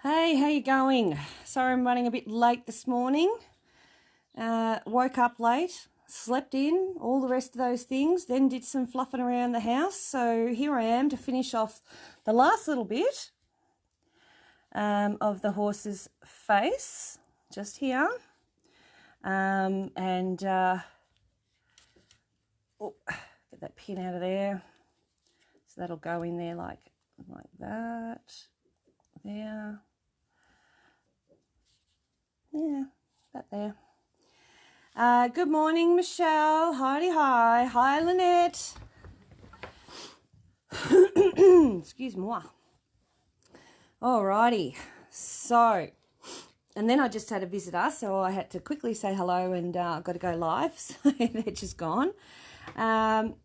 Hey, how you going? Sorry I'm running a bit late this morning. Woke up late, slept in, all the rest of those things, then did some fluffing around the house. So here I am to finish off the last little bit of the horse's face, just here. Oh, get that pin out of there. So that'll go in there like that. There. Yeah, that there. Good morning, Michelle. Hi. Hi, Lynette. Excuse moi. Alrighty. So, and then I just had a visitor, so I had to quickly say hello and I've got to go live. So they're just gone.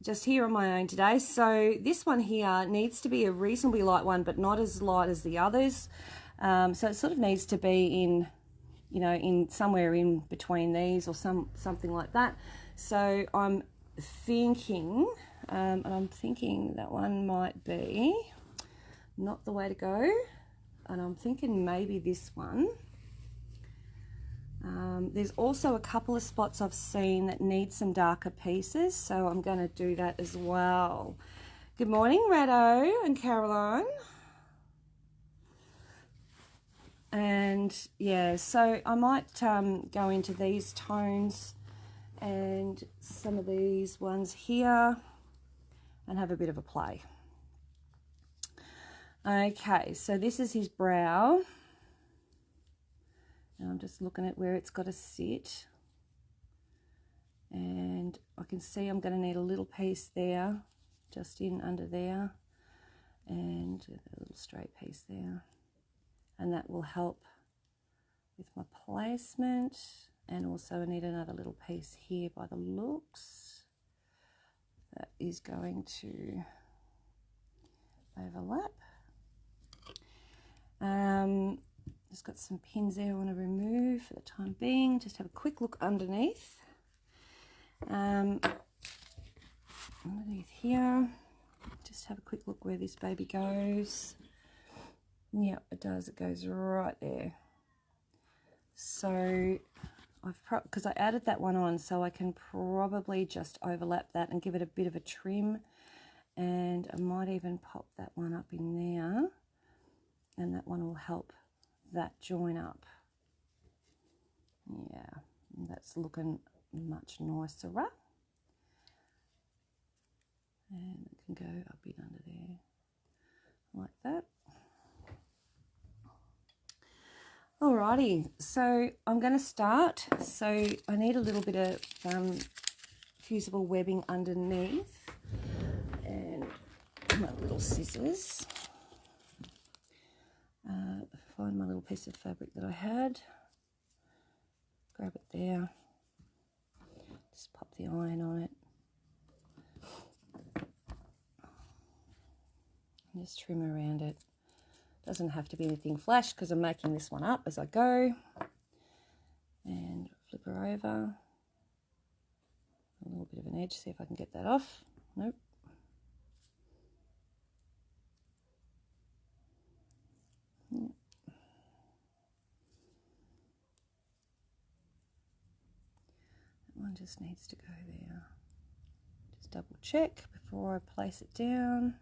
Just here on my own today. So this one here needs to be a reasonably light one, but not as light as the others. So it sort of needs to be in, you know, in somewhere in between these or something like that. So I'm thinking, that one might be not the way to go. And I'm thinking maybe this one. There's also a couple of spots I've seen that need some darker pieces, so I'm going to do that as well. Good morning, Rado and Caroline. And yeah, so I might go into these tones and some of these ones here and have a bit of a play. Okay, so this is his brow. And I'm just looking at where it's got to sit. And I can see I'm going to need a little piece there, just in under there. And a little straight piece there. And that will help with my placement. And also I need another little piece here by the looks. That is going to overlap. Just got some pins there I want to remove for the time being. Just have a quick look underneath. Underneath here. Just have a quick look where this baby goes. Yeah, it does. It goes right there. So because I added that one on, so I can probably just overlap that and give it a bit of a trim. And I might even pop that one up in there. And that one will help that join up. Yeah, that's looking much nicer. And it can go up in under there like that. Alrighty, so I'm going to start. So I need a little bit of fusible webbing underneath and my little scissors. Find my little piece of fabric that I had, grab it there, just pop the iron on it, and just trim around it. Doesn't have to be anything flash because I'm making this one up as I go. And flip her over, a little bit of an edge, see if I can get that off. Nope. One just needs to go there. Just double check before I place it down.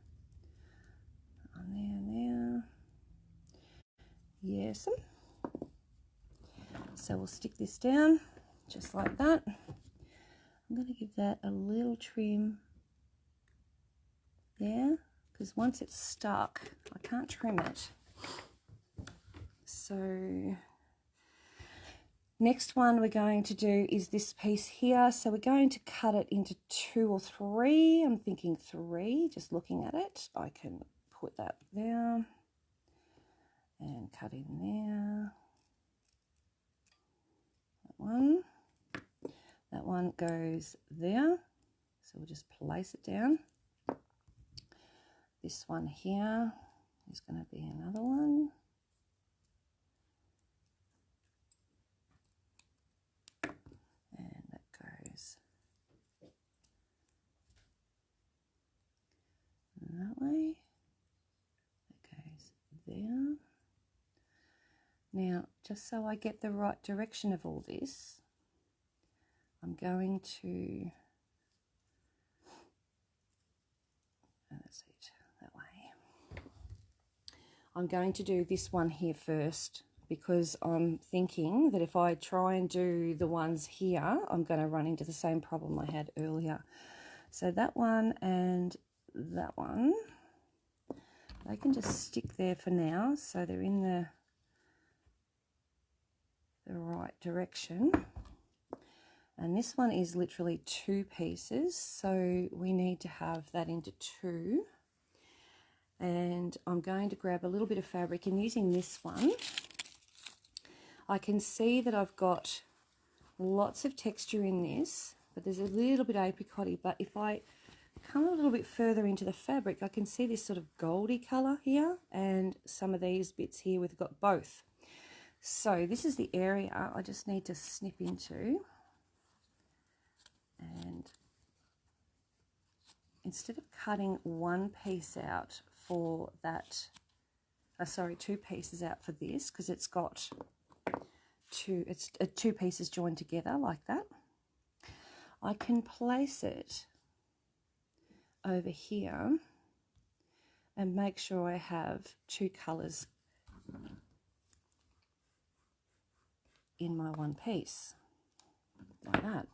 On there and there. Yes. So we'll stick this down just like that. I'm going to give that a little trim there because once it's stuck, I can't trim it. So next one we're going to do is this piece here. So we're going to cut it into 2 or 3. I'm thinking 3, just looking at it. I can put that there and cut in there. That one goes there. So we'll just place it down. This one here is going to be another one. That way, that goes there, Now, just so I get the right direction of all this, I'm going to, that's it, that way. I'm going to do this one here first, because I'm thinking that if I try and do the ones here, I'm going to run into the same problem I had earlier. So that one and that one, they can just stick there for now, so they're in the right direction. And this one is literally 2 pieces, so we need to have that into 2. And I'm going to grab a little bit of fabric, and using this one, I can see that I've got lots of texture in this, but there's a little bit apricot-y. But if I come a little bit further into the fabric, I can see this sort of goldy colour here, and some of these bits here we've got both. So this is the area I just need to snip into. And instead of cutting one piece out for that, 2 pieces out for this, because it's got it's 2 pieces joined together like that, I can place it over here and make sure I have 2 colours in my one piece, like that.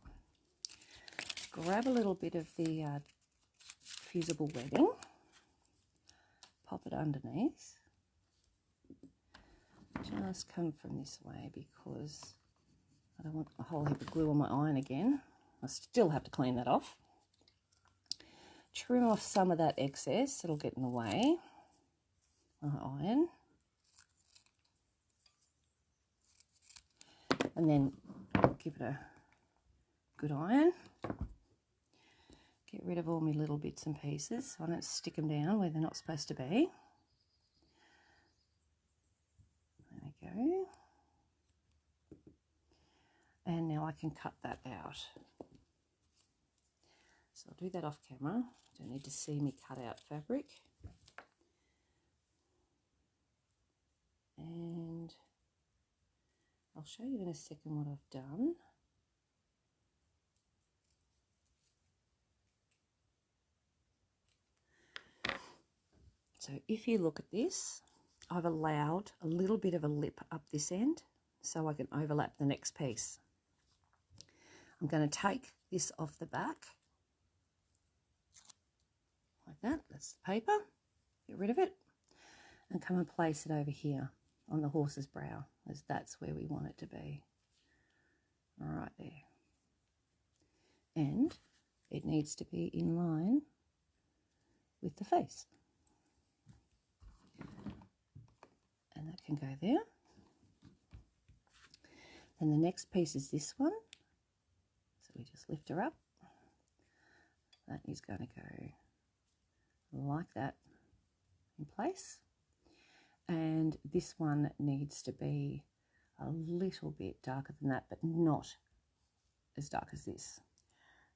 Grab a little bit of the fusible webbing, pop it underneath, just come from this way because I don't want a whole heap of glue on my iron again. I still have to clean that off. Trim off some of that excess, it'll get in the way of my iron. And then give it a good iron. Get rid of all my little bits and pieces so I don't stick them down where they're not supposed to be. There we go. And now I can cut that out. So I'll do that off camera. You don't need to see me cut out fabric. And I'll show you in a second what I've done. So if you look at this, I've allowed a little bit of a lip up this end so I can overlap the next piece. I'm going to take this off the back like that. That's the paper. Get rid of it and come and place it over here on the horse's brow, as that's where we want it to be. Right there. And it needs to be in line with the face. And that can go there. Then the next piece is this one. So we just lift her up. That is going to go like that in place. And this one needs to be a little bit darker than that, but not as dark as this.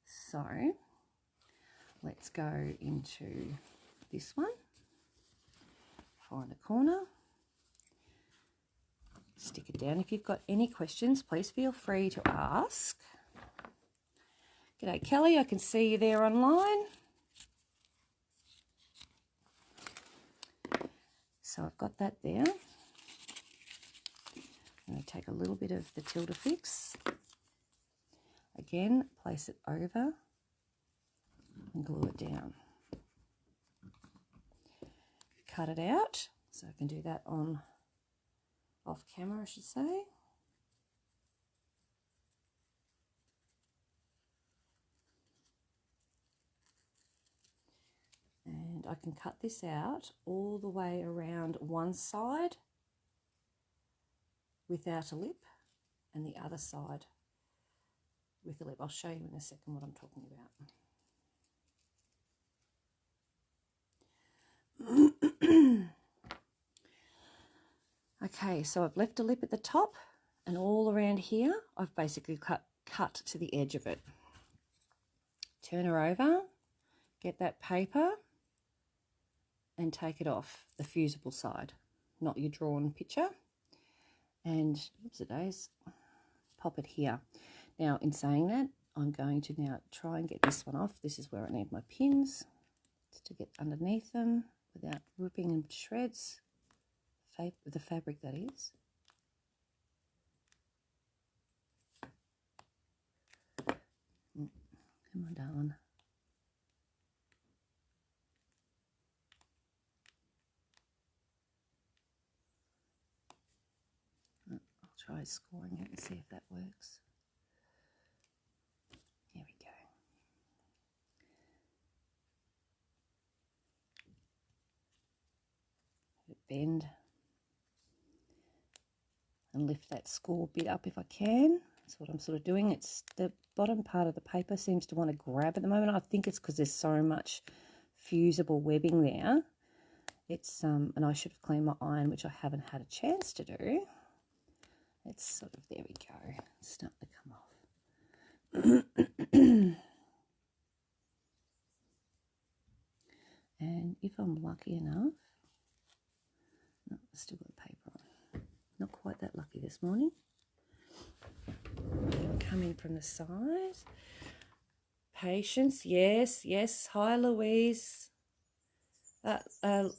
So let's go into this one. Find a corner, stick it down. If you've got any questions, please feel free to ask. G'day Kelly, I can see you there online. So I've got that there. I'm going to take a little bit of the Tilda Fix. Again, place it over and glue it down. Cut it out, so I can do that on off camera, I should say. And I can cut this out all the way around one side without a lip and the other side with a lip. I'll show you in a second what I'm talking about. Okay, so I've left a lip at the top, and all around here I've basically cut to the edge of it. Turn her over, get that paper and take it off the fusible side, not your drawn picture. and oops-a-days, pop it here. Now, in saying that, I'm going to now try and get this one off. This is where I need my pins to get underneath them without ripping them to shreds. The fabric, that is. Come on, darling. I'll try scoring it and see if that works. Here we go. Bend and lift that score bit up if I can. That's what I'm sort of doing. It's the bottom part of the paper seems to want to grab at the moment. I think it's because there's so much fusible webbing there. It's and I should have cleaned my iron, which I haven't had a chance to do. It's sort of, there we go, it's starting to come off. And if I'm lucky enough, no, I've still got the paper on. Not quite that lucky this morning. Coming from the side. Patience, yes, yes. Hi, Louise.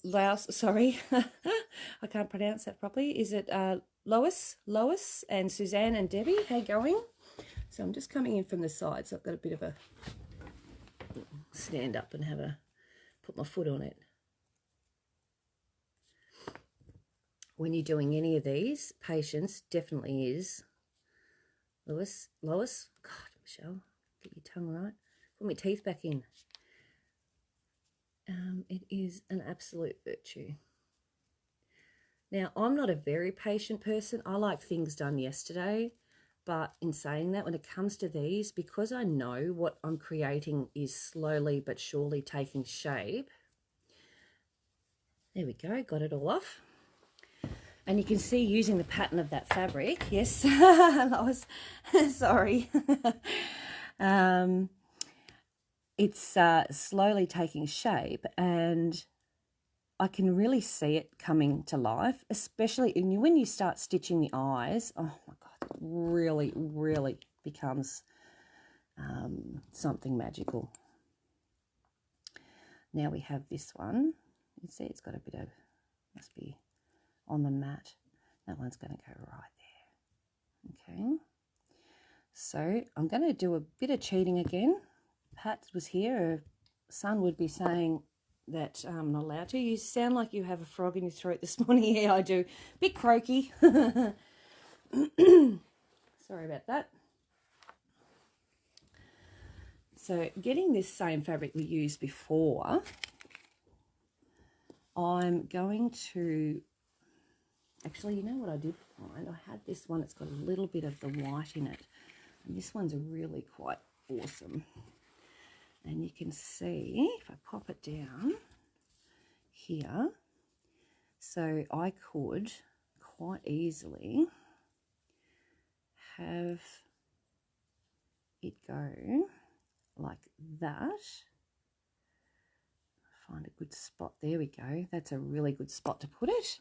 Laos, sorry. I can't pronounce that properly. Is it Lois and Suzanne and Debbie? How you going? So I'm just coming in from the side, so I've got a bit of a stand up and have a put my foot on it. When you're doing any of these, patience definitely is. Lois, God, Michelle, get your tongue right. Put my teeth back in. It is an absolute virtue. Now, I'm not a very patient person. I like things done yesterday. But in saying that, when it comes to these, because I know what I'm creating is slowly but surely taking shape. There we go, got it all off. And you can see using the pattern of that fabric. Yes, I was sorry. It's slowly taking shape, and I can really see it coming to life, especially when you start stitching the eyes. Oh my God, it really, really becomes something magical. Now we have this one. You can see it's got a bit of, must be on the mat. That one's going to go right there. Okay. So I'm going to do a bit of cheating again. Pat was here. Her son would be saying that I'm not allowed to. You sound like you have a frog in your throat this morning. Yeah, I do. Bit croaky. Sorry about that. So getting this same fabric we used before, I'm going to, actually, you know what I did find? I had this one, it's got a little bit of the white in it. And this one's really quite awesome. And you can see, if I pop it down here, so I could quite easily have it go like that. Find a good spot. There we go. That's a really good spot to put it.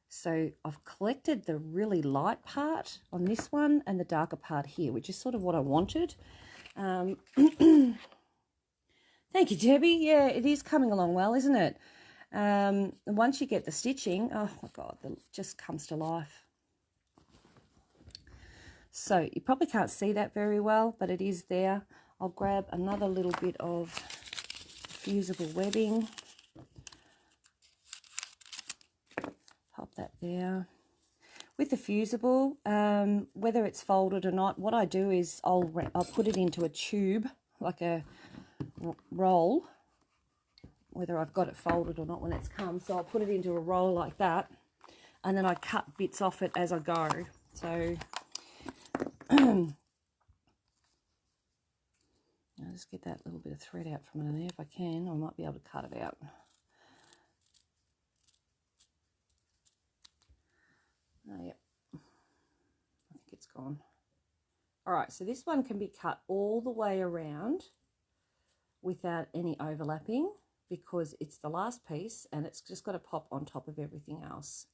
So I've collected the really light part on this one and the darker part here, which is sort of what I wanted. Thank you, Debbie. Yeah, it is coming along well, isn't it? Once you get the stitching, oh my God, it just comes to life. So you probably can't see that very well, but it is there. I'll grab another little bit of fusible webbing. Pop that there. With the fusible, whether it's folded or not, what I do is I'll put it into a tube, like a roll, whether I've got it folded or not when it's come. So I'll put it into a roll like that, and then I cut bits off it as I go. So I'll just get that little bit of thread out from under there if I can. I might be able to cut it out. Oh, yeah. I think it's gone. All right, so this one can be cut all the way around without any overlapping because it's the last piece and it's just got to pop on top of everything else.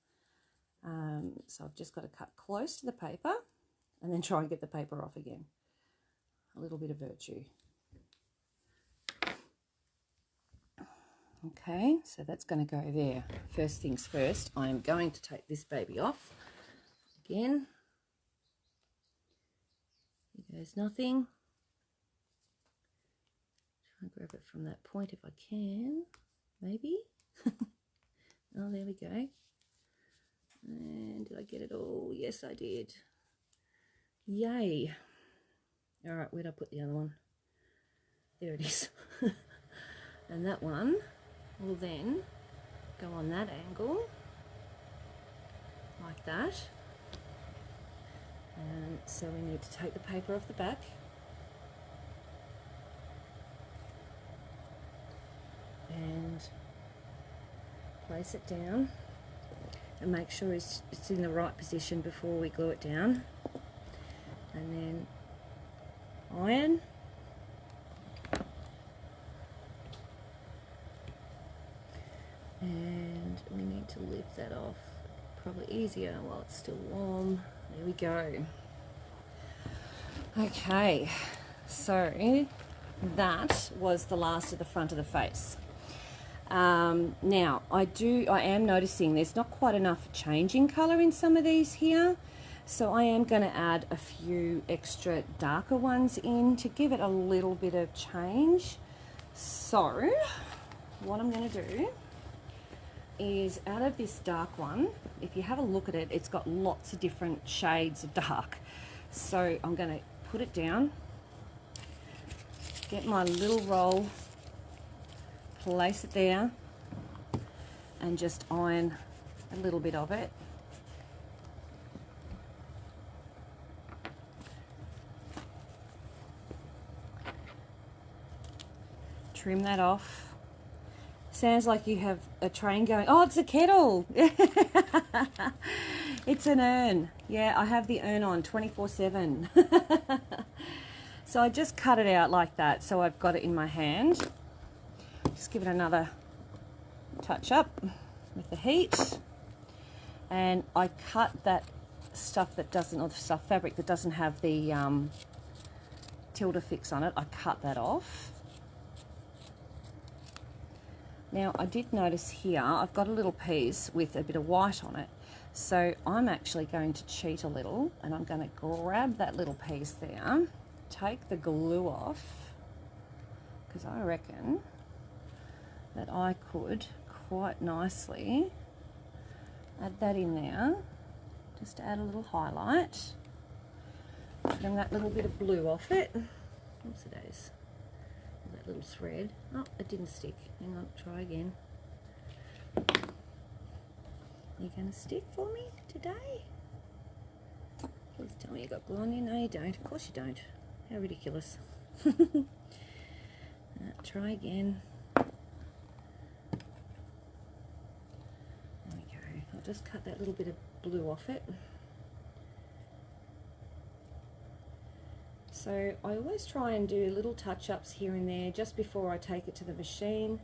So I've just got to cut close to the paper and then try and get the paper off again. A little bit of virtue. Okay, so that's going to go there. First things first, I am going to take this baby off again. Here goes nothing. Try and grab it from that point if I can, maybe. Oh, there we go. And did I get it all? Yes, I did. Yay. All right, where'd I put the other one? There it is. And that one will then go on that angle, like that. So we need to take the paper off the back. And place it down. And make sure it's in the right position before we glue it down. And then iron. And we need to lift that off. Probably easier while it's still warm. There we go. Okay, so that was the last of the front of the face. Now I am noticing there's not quite enough change in colour in some of these here, so I am going to add a few extra darker ones in to give it a little bit of change. So what I'm going to do is, out of this dark one, if you have a look at it, it's got lots of different shades of dark. So I'm going to put it down, get my little roll, place it there, and just iron a little bit of it. Trim that off. Sounds like you have a train going. Oh, it's a kettle. It's an urn. Yeah, I have the urn on 24/7. So I just cut it out like that, so I've got it in my hand. Just give it another touch up with the heat, and I cut that stuff that doesn't, or the stuff fabric that doesn't have the tilde fix on it. I cut that off. Now I did notice here I've got a little piece with a bit of white on it, so I'm actually going to cheat a little, and I'm going to grab that little piece there, take the glue off, because I reckon that I could quite nicely add that in there, just to add a little highlight. Trim that little bit of blue off it. What's the days? That little thread. Oh, it didn't stick. Hang on, try again. Are you going to stick for me today? Please tell me you got glue on you. No, you don't. Of course you don't. How ridiculous. Try again. There we go. I'll just cut that little bit of blue off it. So I always try and do little touch-ups here and there just before I take it to the machine,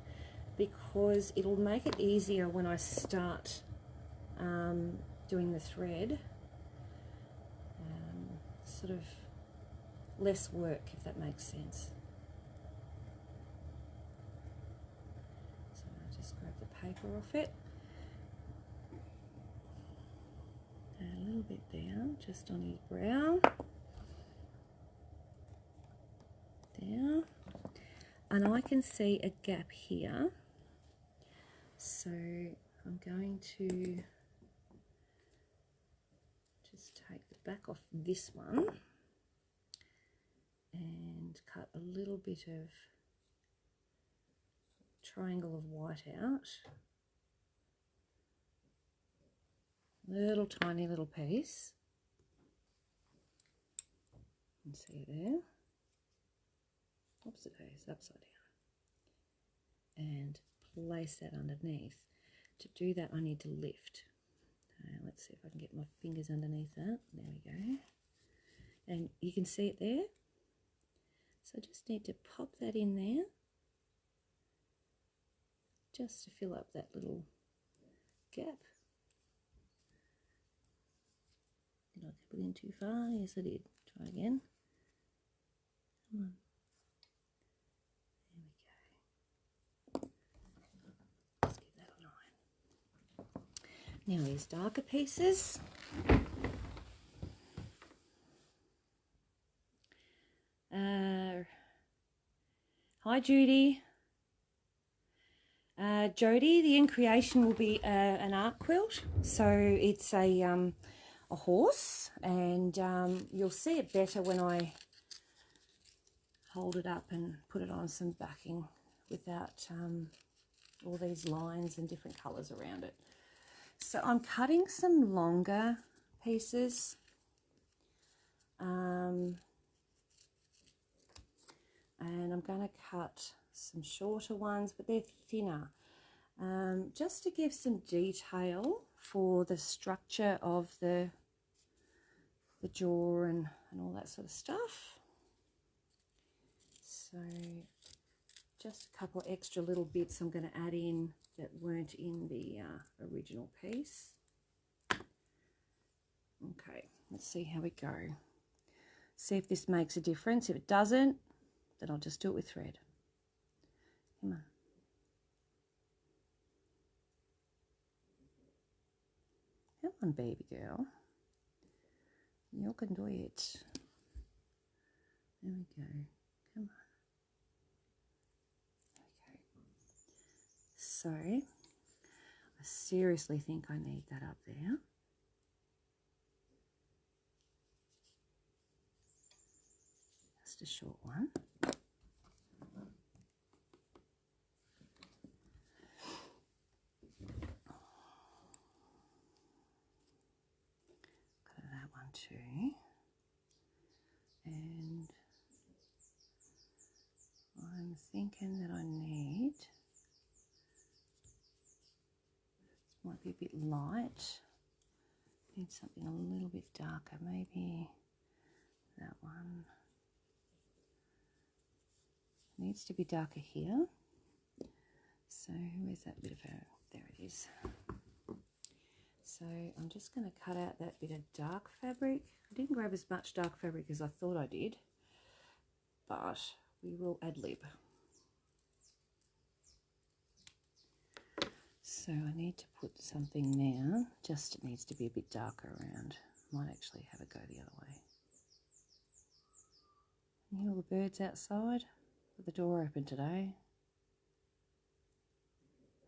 because it'll make it easier when I start doing the thread. Sort of less work, if that makes sense. So I'll just grab the paper off it. Add a little bit there, just on his brow. There. And I can see a gap here, so I'm going to just take the back off this one and cut a little bit of triangle of white out, little tiny little piece, and see there. Oops, it is upside down, and place that underneath. To do that I need to lift. Let's see if I can get my fingers underneath that. There we go, and you can see it there. So I just need to pop that in there just to fill up that little gap. I put in too far. Yes, I did. Try again. Come on. There we go. Let's get that line. Now these darker pieces. Hi Judy. Jody, the in creation will be an art quilt. So it's a horse, and you'll see it better when I hold it up and put it on some backing without all these lines and different colours around it. So I'm cutting some longer pieces. And I'm going to cut some shorter ones, but they're thinner, just to give some detail for the structure of the jaw and all that sort of stuff. So just a couple of extra little bits I'm going to add in that weren't in the original piece. Okay, let's see how we go. See if this makes a difference. If it doesn't, then I'll just do it with thread. Come on. Come on, baby girl. You can do it. There we go. Come on. Okay. So, I seriously think I need that up there. Just a short one. Too, and I'm thinking that I need, this might be a bit light, need something a little bit darker, maybe that one needs to be darker here. So where's that bit of her? There it is. So I'm just going to cut out that bit of dark fabric. I didn't grab as much dark fabric as I thought I did, but we will ad-lib. So I need to put something there, just it needs to be a bit darker around. Might actually have it go the other way. Can you hear all the birds outside? Got the door open today.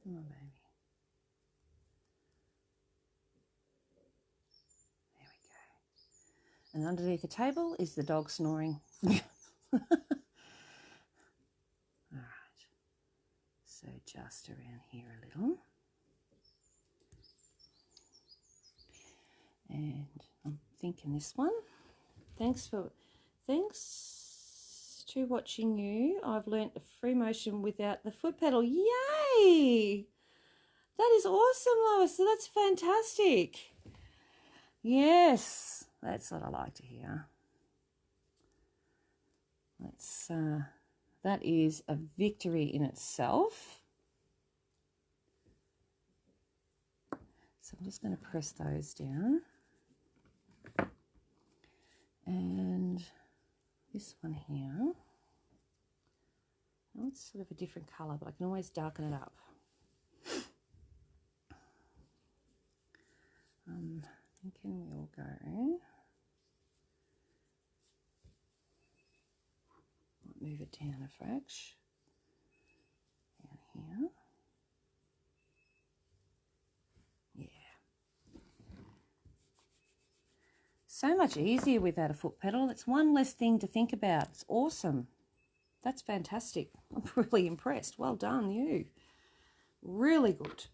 Come on, baby. And underneath the table is the dog snoring. All right, so just around here a little. And I'm thinking this one. Thanks to watching you, I've learnt the free motion without the foot pedal. Yay! That is awesome, Lois. So that's fantastic. Yes. That's what I like to hear. That is a victory in itself. So I'm just going to press those down. And this one here, well, it's sort of a different colour, but I can always darken it up. Thinking we'll go. Move it down a fraction, down here, yeah. So much easier without a foot pedal. It's one less thing to think about. It's awesome. That's fantastic. I'm really impressed. Well done, you. Really good.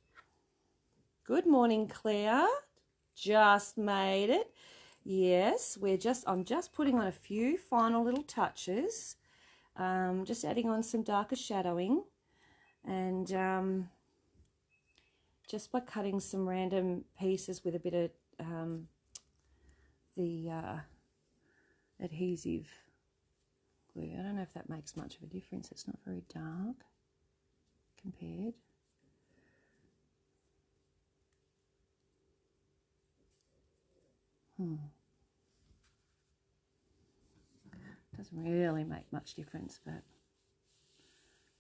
Good morning, Claire. Just made it. Yes, I'm just putting on a few final little touches. Just adding on some darker shadowing, and just by cutting some random pieces with a bit of the adhesive glue. I don't know if that makes much of a difference. It's not very dark compared. Doesn't really make much difference, but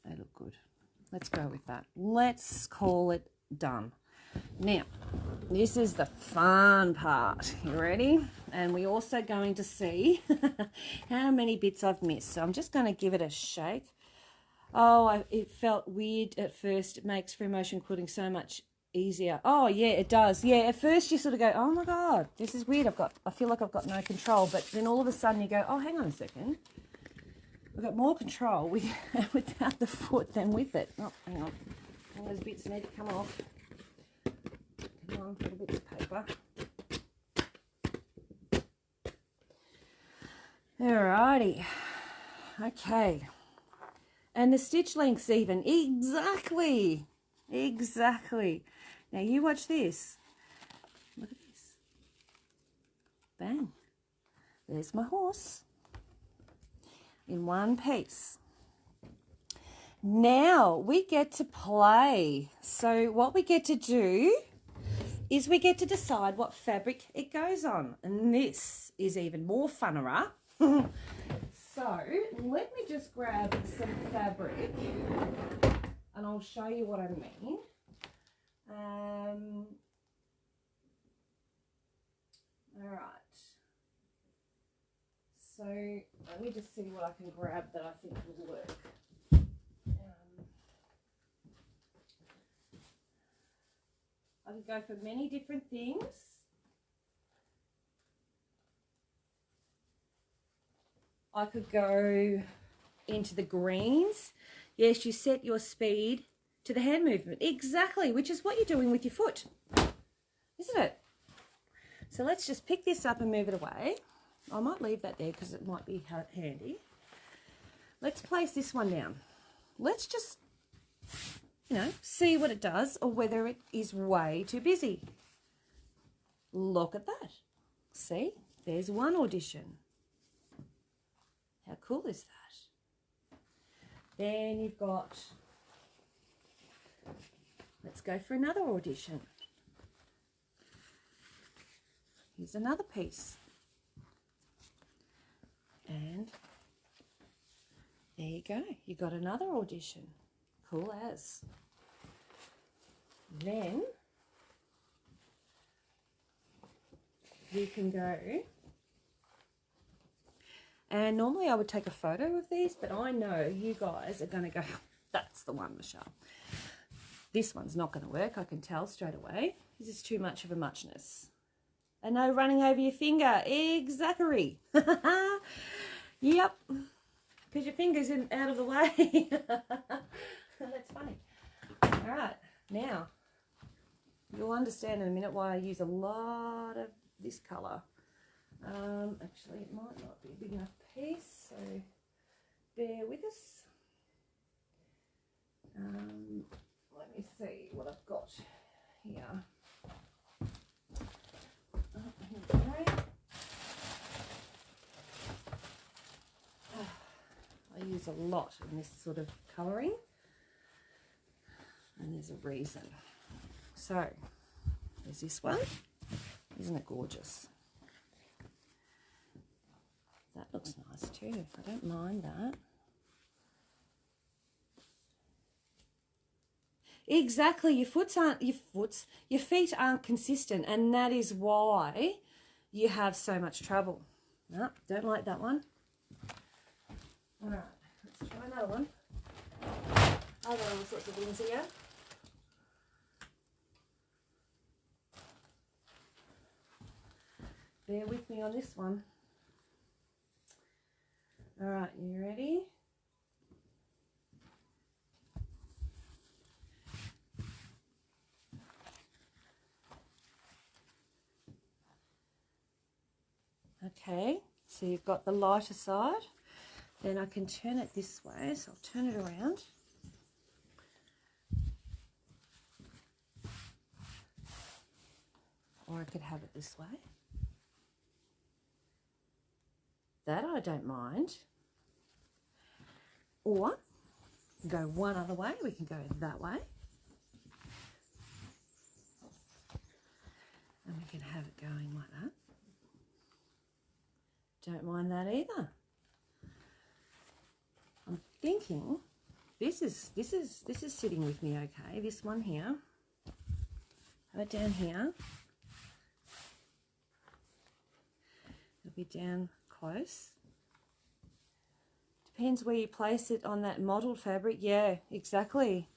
they look good. Let's go with that. Let's call it done. Now, this is the fun part. You ready? And we're also going to see how many bits I've missed. So I'm just going to give it a shake. Oh, it felt weird at first. It makes free motion quilting so much easier. Oh, yeah, it does. Yeah, at first you sort of go, oh my God, this is weird. I feel like I've got no control. But then all of a sudden you go, oh, hang on a second. I've got more control without the foot than with it. Oh, hang on. All those bits need to come off. Come on, little bits of paper. Alrighty. Okay. And the stitch length's even. Exactly. Exactly. Now you watch this. Look at this. Bang. There's my horse. In one piece. Now we get to play. So what we get to do is we get to decide what fabric it goes on. And this is even more funner. So let me just grab some fabric and I'll show you what I mean. All right. So let me just see what I can grab that I think will work. I could go for many different things. I could go into the greens. Yes, you set your speed to the hand movement. Exactly, which is what you're doing with your foot, isn't it? So let's just pick this up and move it away. I might leave that there because it might be handy. Let's place this one down. Let's just, you know, see what it does or whether it is way too busy. Look at that. See, there's one audition. How cool is that? Then you've got, let's go for another audition. Here's another piece. And there you go. You got another audition. Cool as. Then you can go, and normally I would take a photo of these, but I know you guys are going to go, that's the one, Michelle. This one's not going to work. I can tell straight away. This is too much of a muchness. And no running over your finger. Exactly. Yep. Because your finger's out of the way. That's funny. All right. Now, you'll understand in a minute why I use a lot of this colour. Actually, it might not be a big enough piece, so bear with us. Let me see what I've got here. Here we go. I use a lot in this sort of colouring, and there's a reason. So, there's this one. Isn't it gorgeous? That looks nice too. I don't mind that. Exactly. Your feet aren't consistent, and that is why you have so much trouble. No, don't like that one. All right, let's try another one. I've got all sorts of things here. Bear with me on this one. All right, you ready? Okay, so you've got the lighter side. Then I can turn it this way, so I'll turn it around. Or I could have it this way. That I don't mind. Or go one other way. We can go that way. And we can have it going like that. Don't mind that either. thinking this is sitting with me okay. This one here, have it down here. It'll be down close. Depends where you place it on that mottled fabric. Yeah, exactly.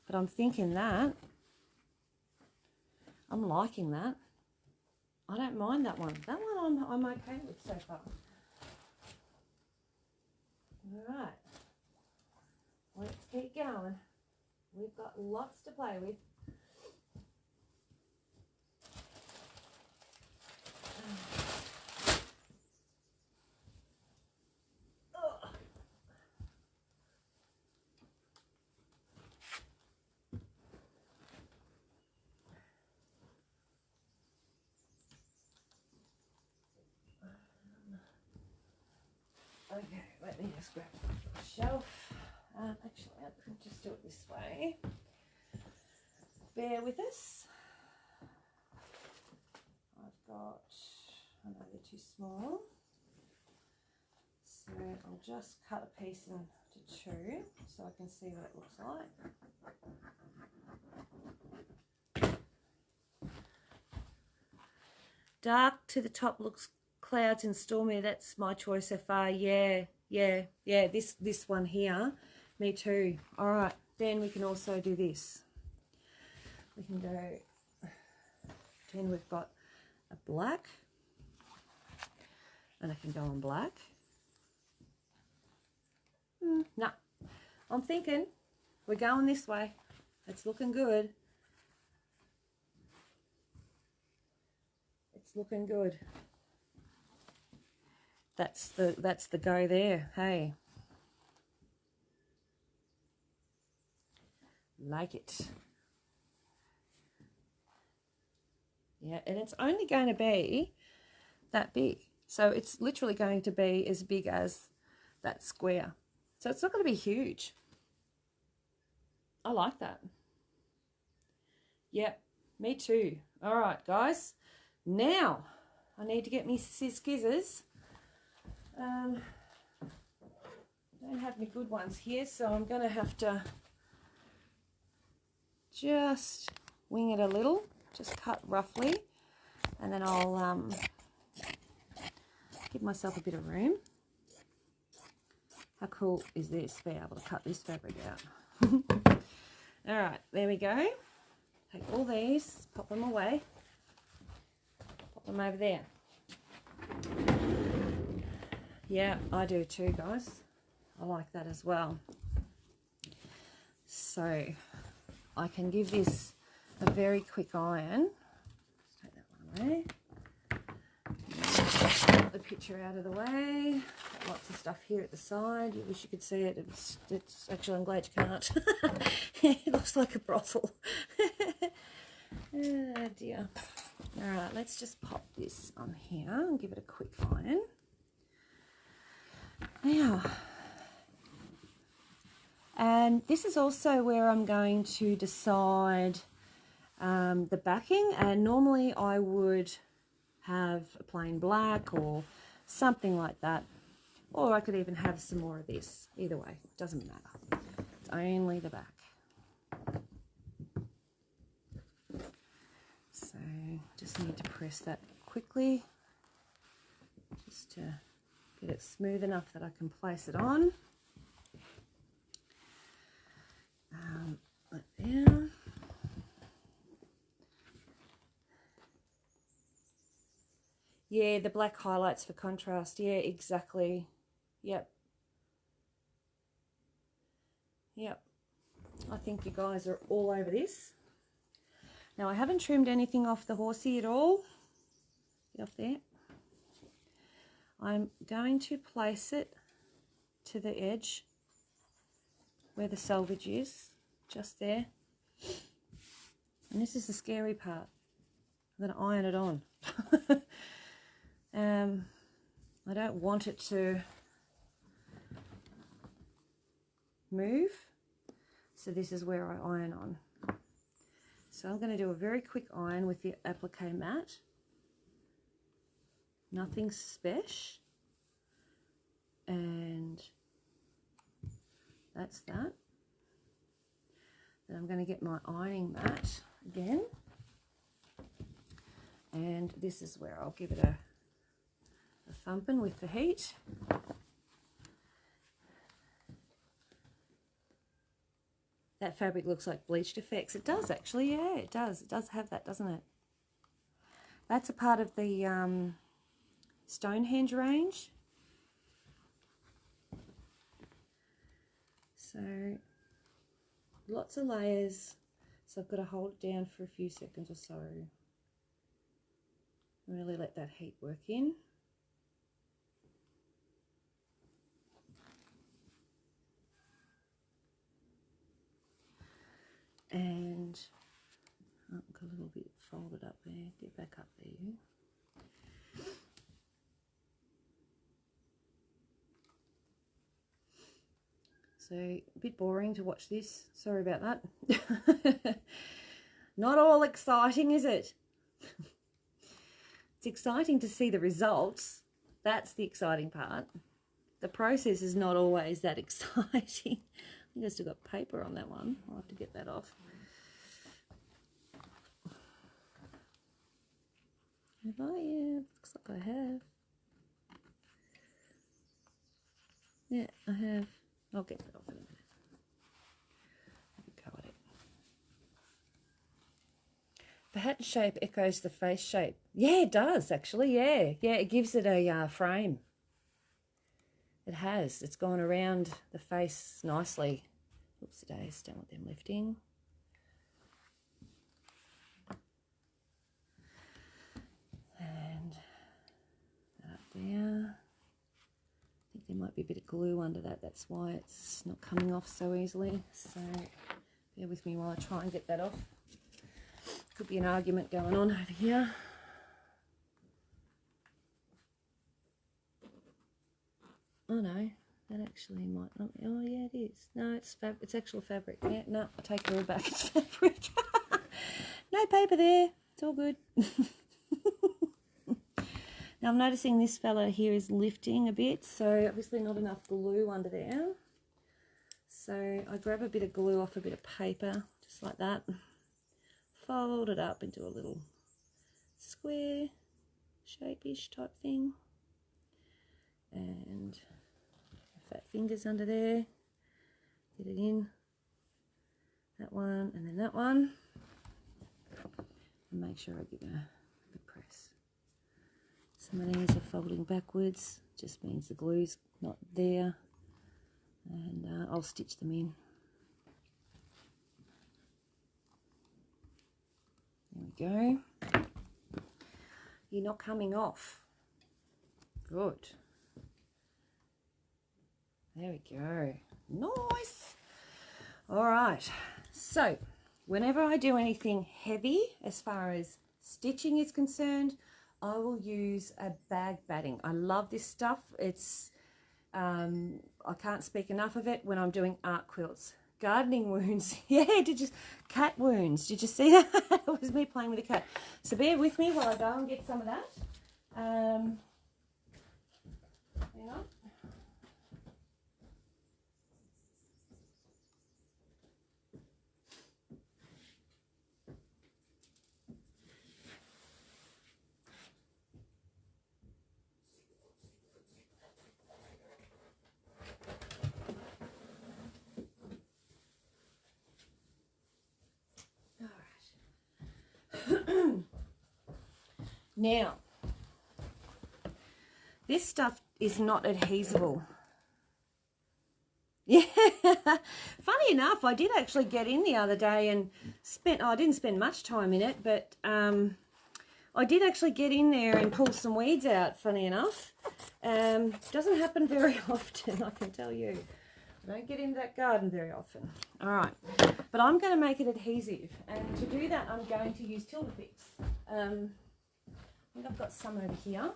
But I'm thinking that. I'm liking that. I don't mind that one. That one I'm okay with so far. All right. Let's keep going. We've got lots to play with. Okay, let me just grab the shelf. Actually, I can just do it this way. Bear with us. I've got, I know they're too small. So I'll just cut a piece into two so I can see what it looks like. Dark to the top looks clouds and stormy. That's my choice so far. Yeah. This one here, me too. All right, then we can also do this. We can go. Then we've got a black, and I can go on black. No, I'm thinking we're going this way. It's looking good. It's looking good. That's the go there. Hey, like it. Yeah, and it's only going to be that big, so it's literally going to be as big as that square, so it's not going to be huge. I like that. Yep, me too. All right, guys, now I need to get me scissors. Don't have any good ones here, so I'm going to have to just wing it a little, just cut roughly, and then I'll give myself a bit of room. How cool is this, to be able to cut this fabric out? All right, there we go. Take all these, pop them away, pop them over there. Yeah, I do too, guys. I like that as well. So I can give this a very quick iron. Let's take that one away. Get the picture out of the way. Got lots of stuff here at the side. You wish you could see it. It's actually, I'm glad you can't. It looks like a brothel. Oh dear. All right, let's just pop this on here and give it a quick iron. Now, and this is also where I'm going to decide the backing, and normally I would have a plain black or something like that, or I could even have some more of this. Either way, it doesn't matter. It's only the back. So just need to press that quickly just to get it smooth enough that I can place it on. Like there. Yeah, the black highlights for contrast. Yeah, exactly. Yep. I think you guys are all over this. Now, I haven't trimmed anything off the horsey at all. Get off there. I'm going to place it to the edge where the selvage is, just there. And this is the scary part. I'm going to iron it on. I don't want it to move, so this is where I iron on. So I'm going to do a very quick iron with the Applique Mat. Nothing special. And that's that. Then I'm going to get my ironing mat again, and this is where I'll give it a thumping with the heat. That fabric looks like bleached effects. It does actually, yeah, it does. It does have that, doesn't it? That's a part of the Stonehenge range. So lots of layers. So I've got to hold it down for a few seconds or so. Really let that heat work in. And got a little bit folded up there. Get back up there. So a bit boring to watch this. Sorry about that. Not all exciting, is it? It's exciting to see the results. That's the exciting part. The process is not always that exciting. I think I still got paper on that one. I'll have to get that off. Have I? Yeah, looks like I have. Yeah, I have. I'll get that off in a minute. Have a go at it. The hat shape echoes the face shape. Yeah, it does actually. Yeah, yeah, it gives it a frame. It has. It's gone around the face nicely. Oops, days, don't want them lifting. And that up there. I think there might be a bit of glue under that. That's why it's not coming off so easily. So bear with me while I try and get that off. Could be an argument going on over here. Oh no, that actually might not. Oh yeah, it is. No, it's actual fabric. Yeah, no, I take it all back. It's fabric. No paper there. It's all good. Now I'm noticing this fella here is lifting a bit, so obviously not enough glue under there. So I grab a bit of glue off a bit of paper, just like that. Fold it up into a little square shape-ish type thing. And fat fingers under there. Get it in. That one and then that one. And make sure I give it a press. Some of these are folding backwards. Just means the glue's not there. And I'll stitch them in. There we go. You're not coming off. Good. There we go. Nice. All right. So whenever I do anything heavy as far as stitching is concerned, I will use a bag batting. I love this stuff. It's I can't speak enough of it when I'm doing art quilts. Gardening wounds. Yeah, cat wounds. Did you see that? It was me playing with a cat. So bear with me while I go and get some of that. Hang on. Now, this stuff is not adhesible. Yeah, funny enough, I did actually get in the other day and I didn't spend much time in it, but I did actually get in there and pull some weeds out, funny enough. Doesn't happen very often, I can tell you. I don't get into that garden very often. All right, but I'm going to make it adhesive, and to do that I'm going to use Tilda-Fix. I think I've got some over here.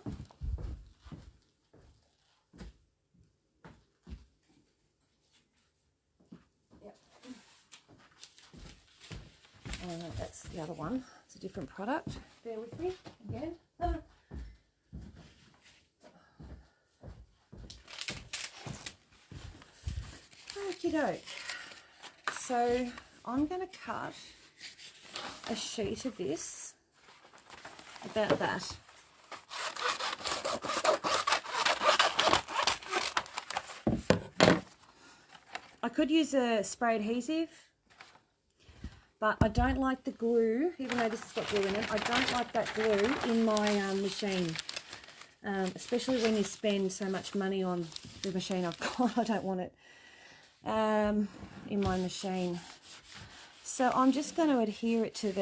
Yep. That's the other one. It's a different product. Bear with me again. Okie doke. So I'm going to cut a sheet of this, about that. I could use a spray adhesive, but I don't like the glue, even though this has got glue in it, I don't like that glue in my machine. Especially when you spend so much money on the machine I've got. I don't want it in my machine. So I'm just going to adhere it to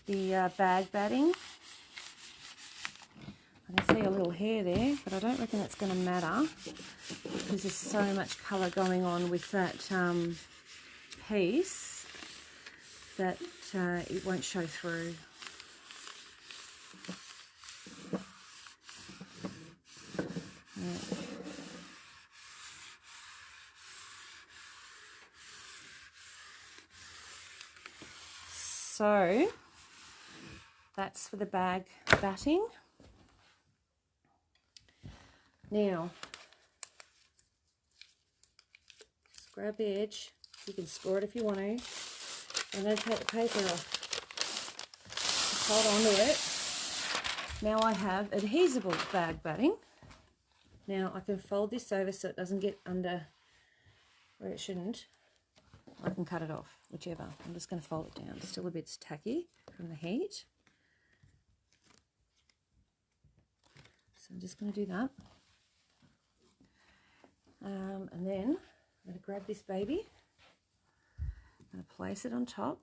the bag batting. I can see a little hair there, but I don't reckon it's going to matter because there's so much colour going on with that piece that it won't show through. So that's for the bag batting. Now, just grab the edge. You can score it if you want to. And then take the paper off. Just hold on to it. Now I have adhesible bag batting. Now I can fold this over so it doesn't get under where it shouldn't. I can cut it off, whichever. I'm just going to fold it down. It's still a bit tacky from the heat. So I'm just going to do that. And then I'm going to grab this baby. I'm going to place it on top.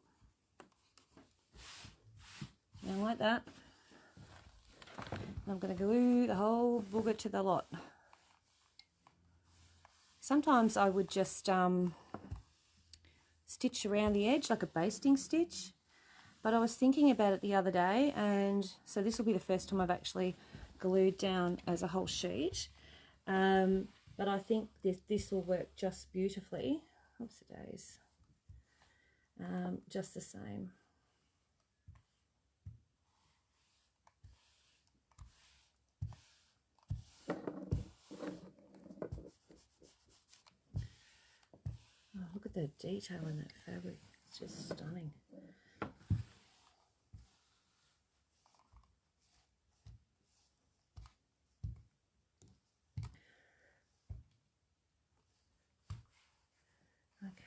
Now like that. And I'm going to glue the whole booger to the lot. Sometimes I would just stitch around the edge like a basting stitch, but I was thinking about it the other day, and so this will be the first time I've actually glued down as a whole sheet, but I think this will work just beautifully. Oops, days. Just the same. Oh, look at the detail in that fabric. It's just stunning.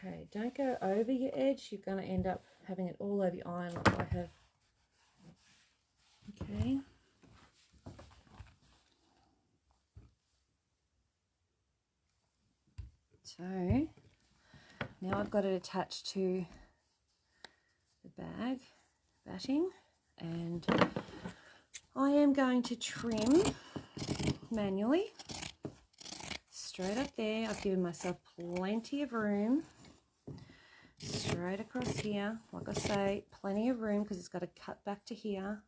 Okay, don't go over your edge. You're going to end up having it all over your iron like I have. Okay. So now I've got it attached to the bag batting, and I am going to trim manually straight up there. I've given myself plenty of room straight across here. Like I say, plenty of room because it's got to cut back to here.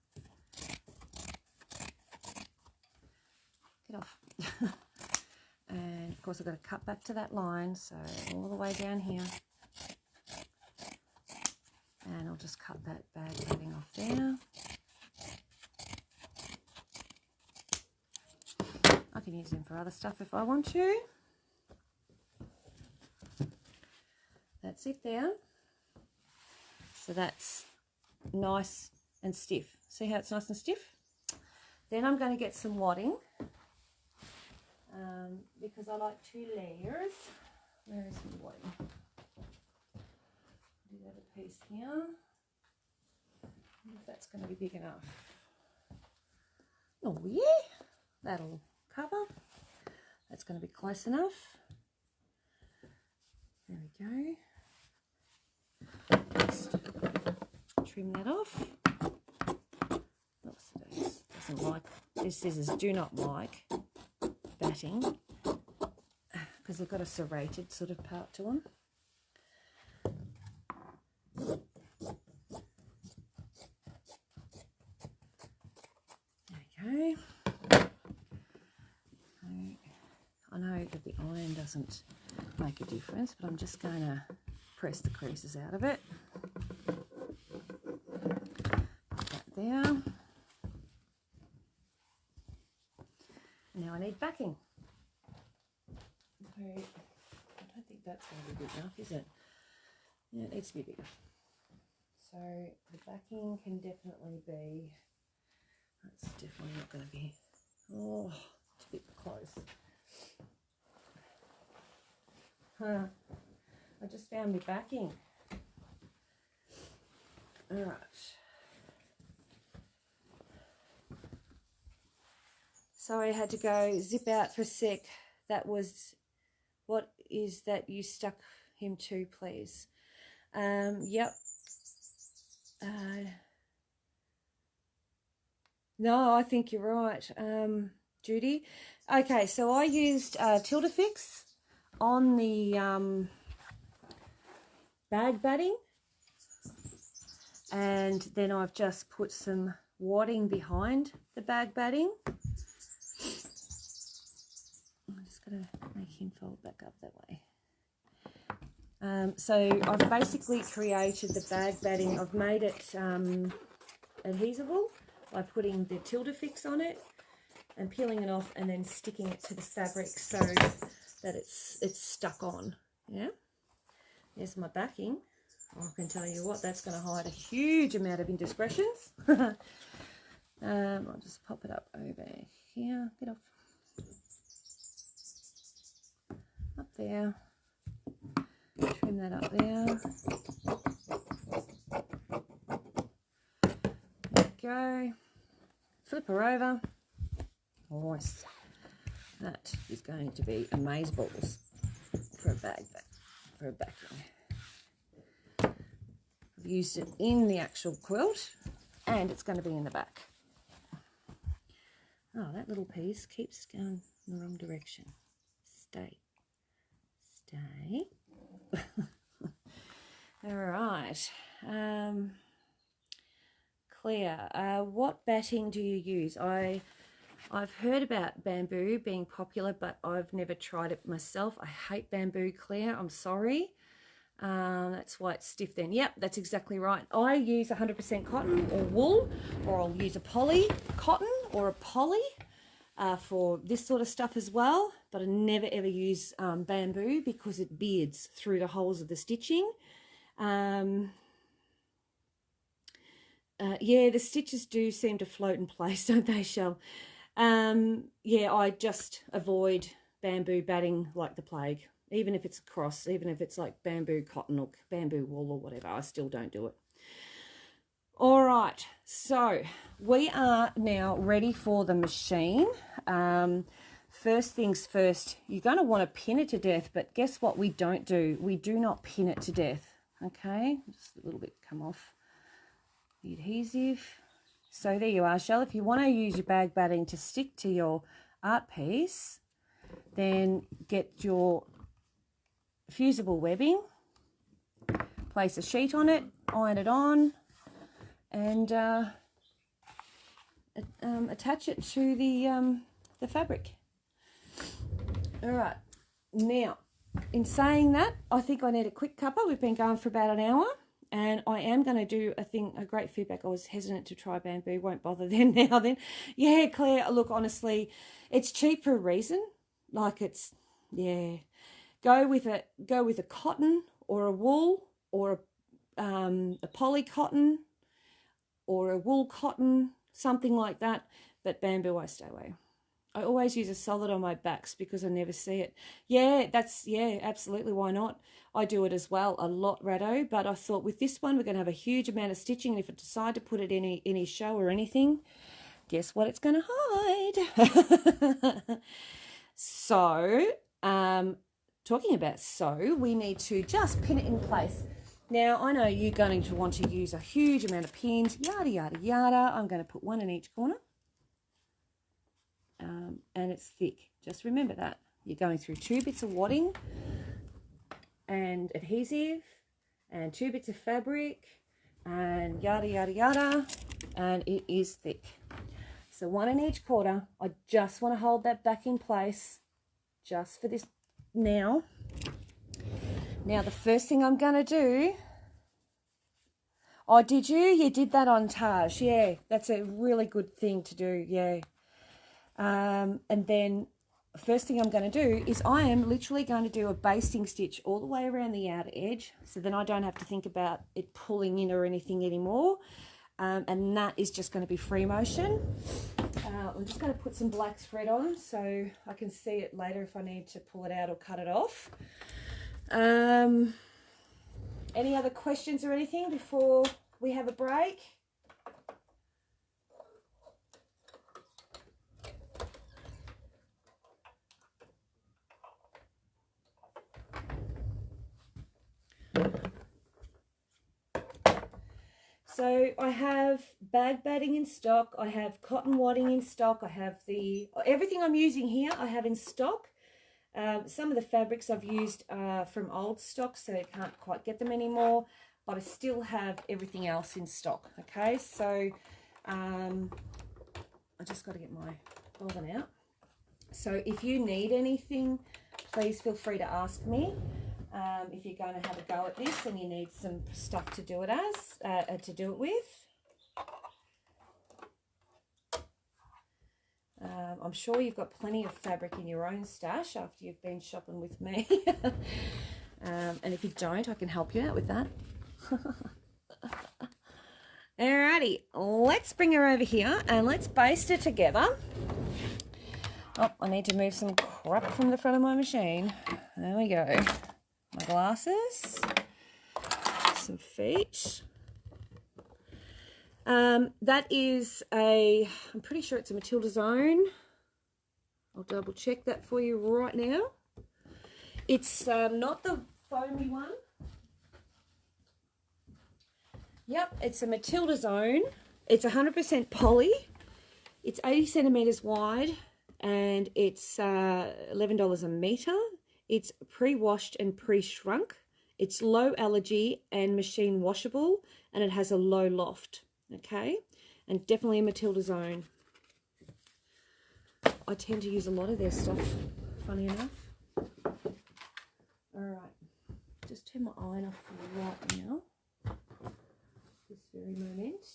Get off. And of course I've got to cut back to that line, so all the way down here. And I'll just cut that bag batting off there. I can use them for other stuff if I want to. That's it there. So that's nice and stiff. See how it's nice and stiff? Then I'm going to get some wadding. Because I like 2 layers. Where is my wadding? Do that a piece here. I wonder if that's going to be big enough. Oh yeah, that'll cover. That's going to be close enough. There we go. Just trim that off. Oops, it doesn't like, these scissors do not like batting because they've got a serrated sort of part to them. There we go. I know that the iron doesn't make a difference, but I'm just going to press the creases out of it. Put that there. Now I need backing. So think that's going to be big enough, is it? Yeah, it needs to be bigger. So the backing can definitely be, that's definitely not going to be, oh, it's a bit close. Huh, I just found my backing. All right. Sorry, I had to go zip out for a sec. That was, what is that you stuck him to, please? Yep. No, I think you're right, Judy. Okay, so I used Tilda-Fix on the bag batting, and then I've just put some wadding behind the bag batting. I'm just going to make him fold back up that way. So I've basically created the bag batting. I've made it adhesible by putting the Tilda-Fix on it and peeling it off and then sticking it to the fabric so that it's stuck on. Yeah, there's my backing. I can tell you what, that's going to hide a huge amount of indiscretions. I'll just pop it up over here. Get off. Up there. Trim that up there. There we go. Flip her over. Nice. That is going to be amazeballs for a bag for a backing. I've used it in the actual quilt, and it's going to be in the back. Oh, that little piece keeps going in the wrong direction. Stay. Stay. All right. Claire, what batting do you use? I've heard about bamboo being popular, but I've never tried it myself. I hate bamboo, Claire. I'm sorry. That's why it's stiff then. Yep, that's exactly right. I use 100% cotton or wool, or I'll use a poly cotton or a poly for this sort of stuff as well. But I never ever use bamboo because it beards through the holes of the stitching. Yeah, the stitches do seem to float in place, don't they, Shell? Yeah, I just avoid bamboo batting like the plague. Even if it's a cross, even if it's like bamboo cotton or bamboo wool or whatever, I still don't do it. All right, so we are now ready for the machine. First things first, you're going to want to pin it to death, but guess what we don't do? We do not pin it to death, okay? Just a little bit come off the adhesive. So there you are, Shell. If you want to use your bag batting to stick to your art piece, then get your fusible webbing, place a sheet on it, iron it on, and attach it to the fabric. All right, now in saying that, I think I need a quick cuppa. We've been going for about an hour, and I am going to do a great feedback. I was hesitant to try bamboo, won't bother then. Yeah, Claire, look, honestly, it's cheap for a reason. Like, it's, yeah, go with a cotton or a wool or a poly cotton or a wool cotton, something like that. But bamboo, I stay away. I always use a solid on my backs because I never see it. Yeah, absolutely, why not? I do it as well a lot, Rado, but I thought with this one we're going to have a huge amount of stitching, and if I decide to put it in any show or anything, guess what it's going to hide? So, talking about sew, we need to just pin it in place. Now, I know you're going to want to use a huge amount of pins, yada, yada, yada. I'm going to put one in each corner. And it's thick. Just remember that. You're going through 2 bits of wadding and adhesive and 2 bits of fabric and yada, yada, yada. And it is thick. So 1 in each quarter. I just want to hold that back in place just for this now. Now, the first thing I'm going to do... Oh, did you? You did that on Taj. Yeah, that's a really good thing to do. Yeah. And then first thing I'm going to do is I am literally going to do a basting stitch all the way around the outer edge, so then I don't have to think about it pulling in or anything anymore. And that is just going to be free motion. I'm just going to put some black thread on so I can see it later if I need to pull it out or cut it off. Any other questions or anything before we have a break? So I have bag batting in stock, I have cotton wadding in stock, I have everything I'm using here I have in stock. Some of the fabrics I've used from old stock, so I can't quite get them anymore, but I still have everything else in stock. Okay, so I just got to get my bobbin out. So if you need anything, please feel free to ask me. If you're going to have a go at this and you need some stuff to do it with. I'm sure you've got plenty of fabric in your own stash after you've been shopping with me. And if you don't, I can help you out with that. Alrighty, let's bring her over here and let's baste her together. Oh, I need to move some crap from the front of my machine. There we go. My glasses, some feet. That is I'm pretty sure it's a Matildas Own. I'll double check that for you right now. It's not the foamy one. Yep, it's a Matildas Own. It's 100% poly. It's 80 centimeters wide and it's $11 a meter. It's pre-washed and pre-shrunk. It's low allergy and machine washable, and it has a low loft, okay? And definitely a Matildas Own. I tend to use a lot of their stuff, funny enough. All right, just turn my iron off right now, this very moment.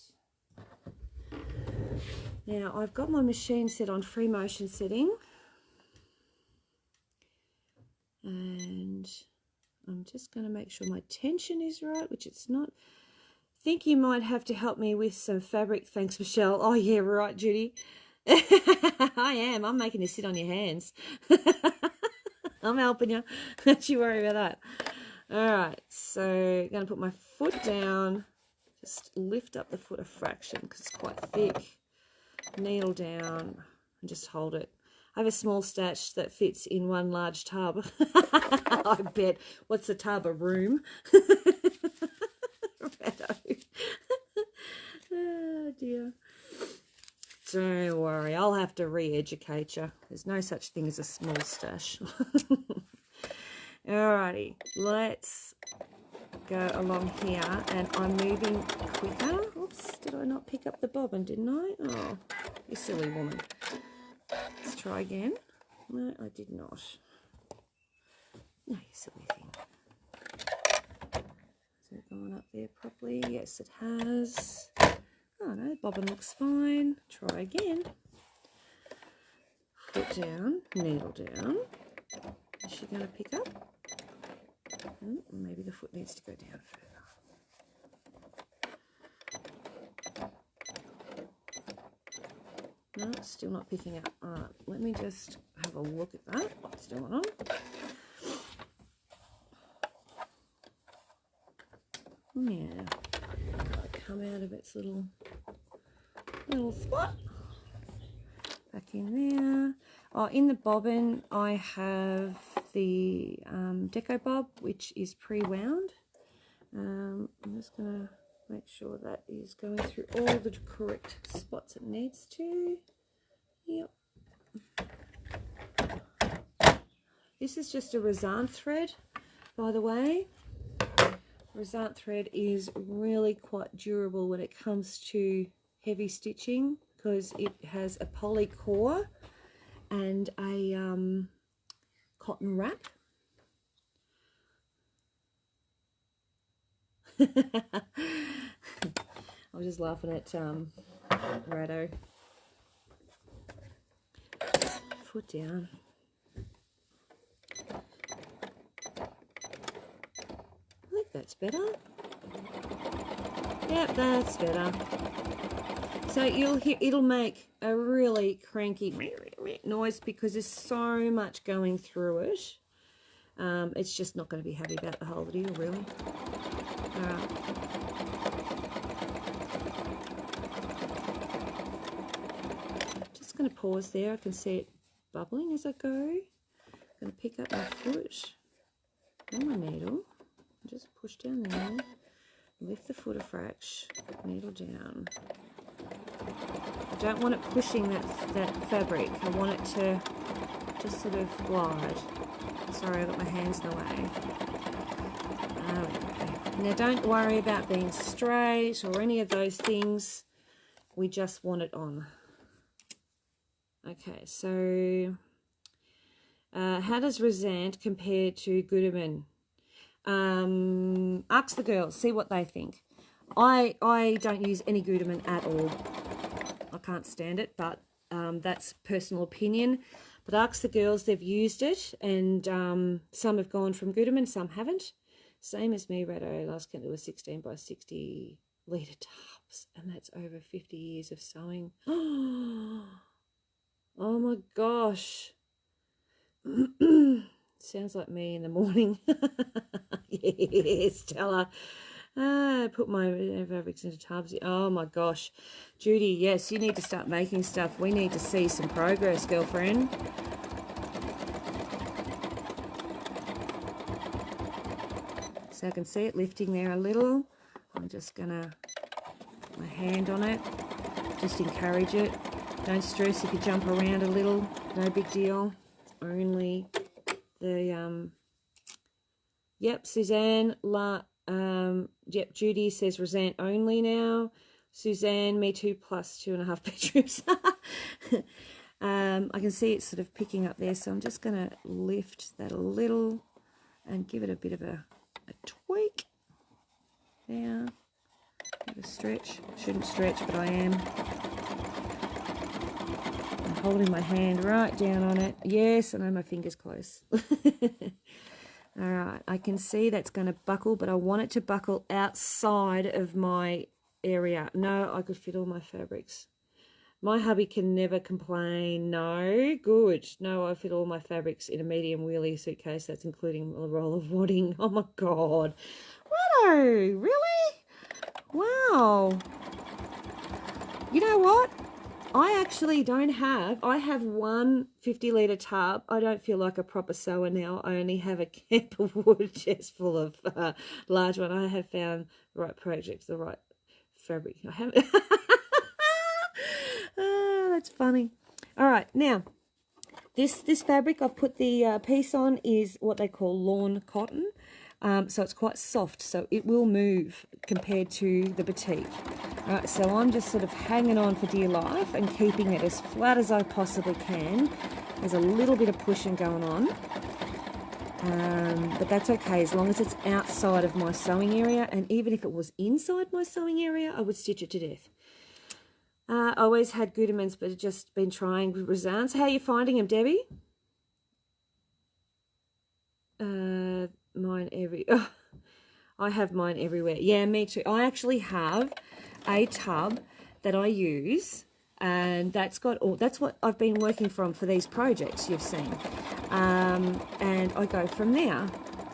Now, I've got my machine set on free motion setting. And I'm just going to make sure my tension is right, which it's not. I think you might have to help me with some fabric. Thanks, Michelle. Oh, yeah, right, Judy. I am. I'm making you sit on your hands. I'm helping you. Don't you worry about that. All right, so I'm going to put my foot down. Just lift up the foot a fraction because it's quite thick. Needle down and just hold it. I have a small stash that fits in one large tub. I bet. What's a tub? A room? Oh, dear. Don't worry. I'll have to re-educate you. There's no such thing as a small stash. Alrighty. Let's go along here. And I'm moving quicker. Oops. Did I not pick up the bobbin, didn't I? Oh, you silly woman. Let's try again. No, I did not. No, you silly thing. Is it going up there properly? Yes, it has. Oh no, the bobbin looks fine. Try again. Foot down, needle down. Is she going to pick up? Oh, maybe the foot needs to go down further. No, still not picking up. All right, let me just have a look at that. What's going on? Yeah, come out of its little spot. Back in there. Oh, in the bobbin, I have the Deco Bob, which is pre-wound. I'm just going to make sure that is going through all the correct spots it needs to. Yep. This is just a Razant thread, by the way. Razant thread is really quite durable when it comes to heavy stitching because it has a poly core and a cotton wrap. I was just laughing at Rado. Foot down. that's better. Yep, that's better. So you'll hear, it'll make a really cranky noise because there's so much going through it. It's just not going to be happy about the whole deal, really. All right. Just going to pause there. I can see it bubbling as I go. I'm going to pick up my foot and my needle. Just push down there. Lift the foot a fraction. Needle down. I don't want it pushing that fabric. I want it to just sort of glide. Sorry, I got my hands in the way. Okay. Now don't worry about being straight or any of those things. We just want it on. Okay, so how does Resent compare to Gutermann? Ask the girls, see what they think. I don't use any Gutermann at all. I can't stand it, but that's personal opinion. But ask the girls, they've used it, and some have gone from Gutermann, some haven't. Same as me, Rado. Last count was 16 by 60 litre tubs, and that's over 50 years of sewing. Oh my gosh. Sounds like me in the morning. Yes, Stella. I put my fabrics into tubs. Oh my gosh. Judy, yes, you need to start making stuff. We need to see some progress, girlfriend. So I can see it lifting there a little. I'm just going to put my hand on it. Just encourage it. Don't stress if you jump around a little. No big deal. Only the, yep, Suzanne, yep, Judy says Resent only now. Suzanne, me too, plus 2.5 bedrooms. I can see it's sort of picking up there, so I'm just going to lift that a little and give it a bit of a tweak. There. Have a stretch. Shouldn't stretch, but I am. I'm holding my hand right down on it. Yes, I know my finger's close. All right, I can see that's going to buckle, but I want it to buckle outside of my area. No, I could fit all my fabrics. My hubby can never complain. No, good. No, I fit all my fabrics in a medium wheelie suitcase. That's including a roll of wadding. Oh, my God. Righto, really? Wow. You know what? I actually don't have, I have one 50-litre tub. I don't feel like a proper sewer now. I only have a camper wood chest full of large one. I have found the right projects, the right fabric. I haven't. Oh, that's funny. All right, now, this fabric I've put the piece on is what they call lawn cotton. So it's quite soft, so it will move compared to the batik. All right, so I'm just sort of hanging on for dear life and keeping it as flat as I possibly can. There's a little bit of pushing going on, but that's okay as long as it's outside of my sewing area, and even if it was inside my sewing area, I would stitch it to death. I always had Gutermanns, but just been trying Resents. How are you finding them, Debbie? Mine I have mine everywhere. Yeah, me too. I actually have a tub that I use, and that's got all, that's what I've been working from for these projects you've seen. And I go from there.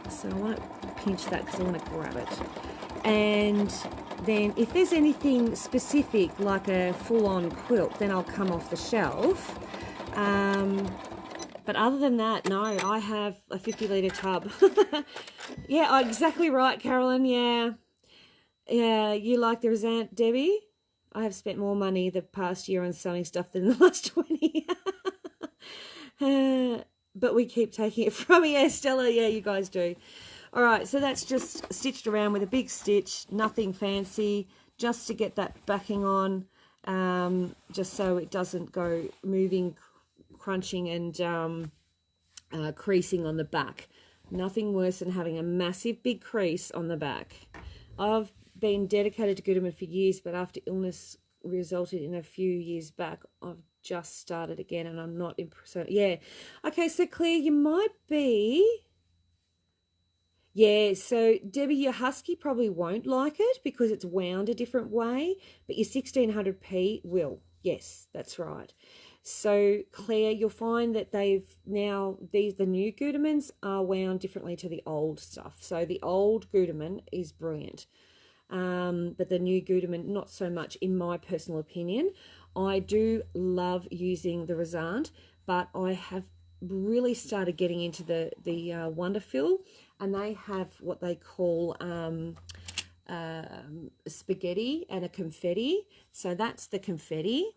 So I want to pinch that because I want to grab it. And then if there's anything specific like a full-on quilt, then I'll come off the shelf. But other than that, no, I have a 50-litre tub. Yeah, exactly right, Carolyn. Yeah. Yeah, you like the Resent, Debbie? I have spent more money the past year on sewing stuff than the last 20. But we keep taking it from you. Yeah, Stella, yeah, you guys do. All right, so that's just stitched around with a big stitch, nothing fancy, just to get that backing on, just so it doesn't go moving, crunching and creasing on the back. Nothing worse than having a massive big crease on the back. I've been dedicated to Gutermann for years, but after illness resulted in a few years back, I've just started again and I'm not impressed. So, yeah. Okay, so Claire, you might be... Yeah, so Debbie, your Husky probably won't like it because it's wound a different way, but your 1600p will. Yes, that's right. So Claire, you'll find that they've now, the new Gudemans are wound differently to the old stuff. So the old Gudeman is brilliant, but the new Gudeman, not so much in my personal opinion. I do love using the Rasant, but I have really started getting into the Wonderfill, and they have what they call spaghetti and a confetti. So that's the confetti,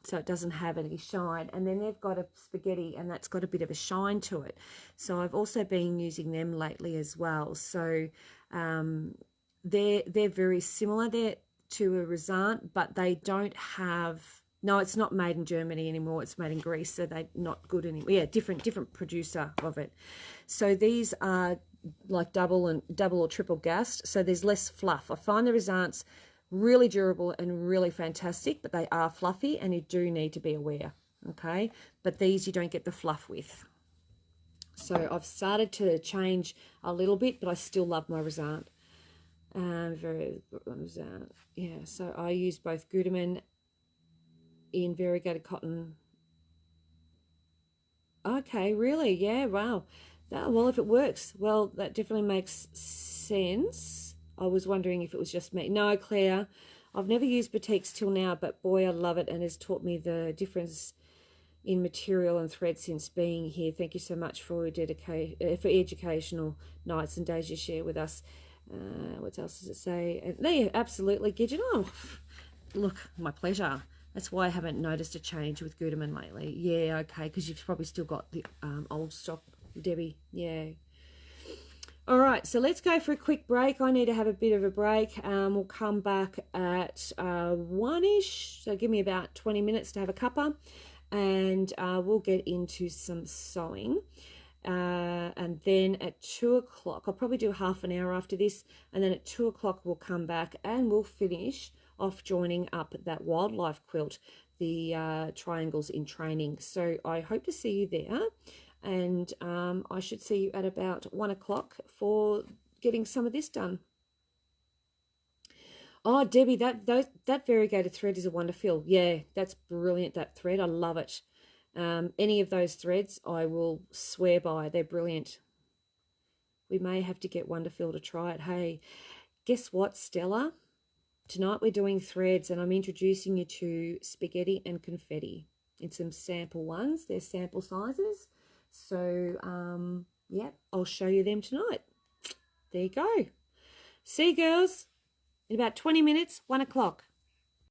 so it doesn't have any shine, and then they've got a spaghetti, and that's got a bit of a shine to it. So I've also been using them lately as well. So they're very similar there to a Rasant, but they don't have, no, it's not made in Germany anymore, it's made in Greece, so they're not good anymore. Yeah, different producer of it. So these are like double or triple gassed, so there's less fluff. I find the Rasants really durable and really fantastic, but they are fluffy and you do need to be aware, okay? But these you don't get the fluff with. So I've started to change a little bit, but I still love my Rasant. Yeah, so I use both Gudeman in variegated cotton. Okay, really? Yeah, wow. Well, if it works, well, that definitely makes sense. I was wondering if it was just me. No, Claire, I've never used batiks till now, but boy, I love it and has taught me the difference in material and thread since being here. Thank you so much for your for educational nights and days you share with us. What else does it say? There, absolutely, Gidget. Oh, look, my pleasure. That's why I haven't noticed a change with Gudeman lately. Yeah, okay, because you've probably still got the old stock, Debbie. Yeah. All right, so let's go for a quick break. I need to have a bit of a break. We'll come back at 1-ish, so give me about 20 minutes to have a cuppa, and we'll get into some sewing. And then at 2 o'clock, I'll probably do half an hour after this, and then at 2 o'clock we'll come back and we'll finish off joining up that wildlife quilt, the triangles in training. So I hope to see you there, and I should see you at about 1 o'clock for getting some of this done. Oh, Debbie, that variegated thread is a Wonderfill. Yeah, that's brilliant, that thread. I love it. Any of those threads I will swear by. They're brilliant. We may have to get Wonderfill to try it. Hey, guess what, Stella? Tonight we're doing threads, and I'm introducing you to spaghetti and confetti in some sample ones. They're sample sizes. So, yeah, I'll show you them tonight. There you go. See you, girls, in about 20 minutes, 1 o'clock.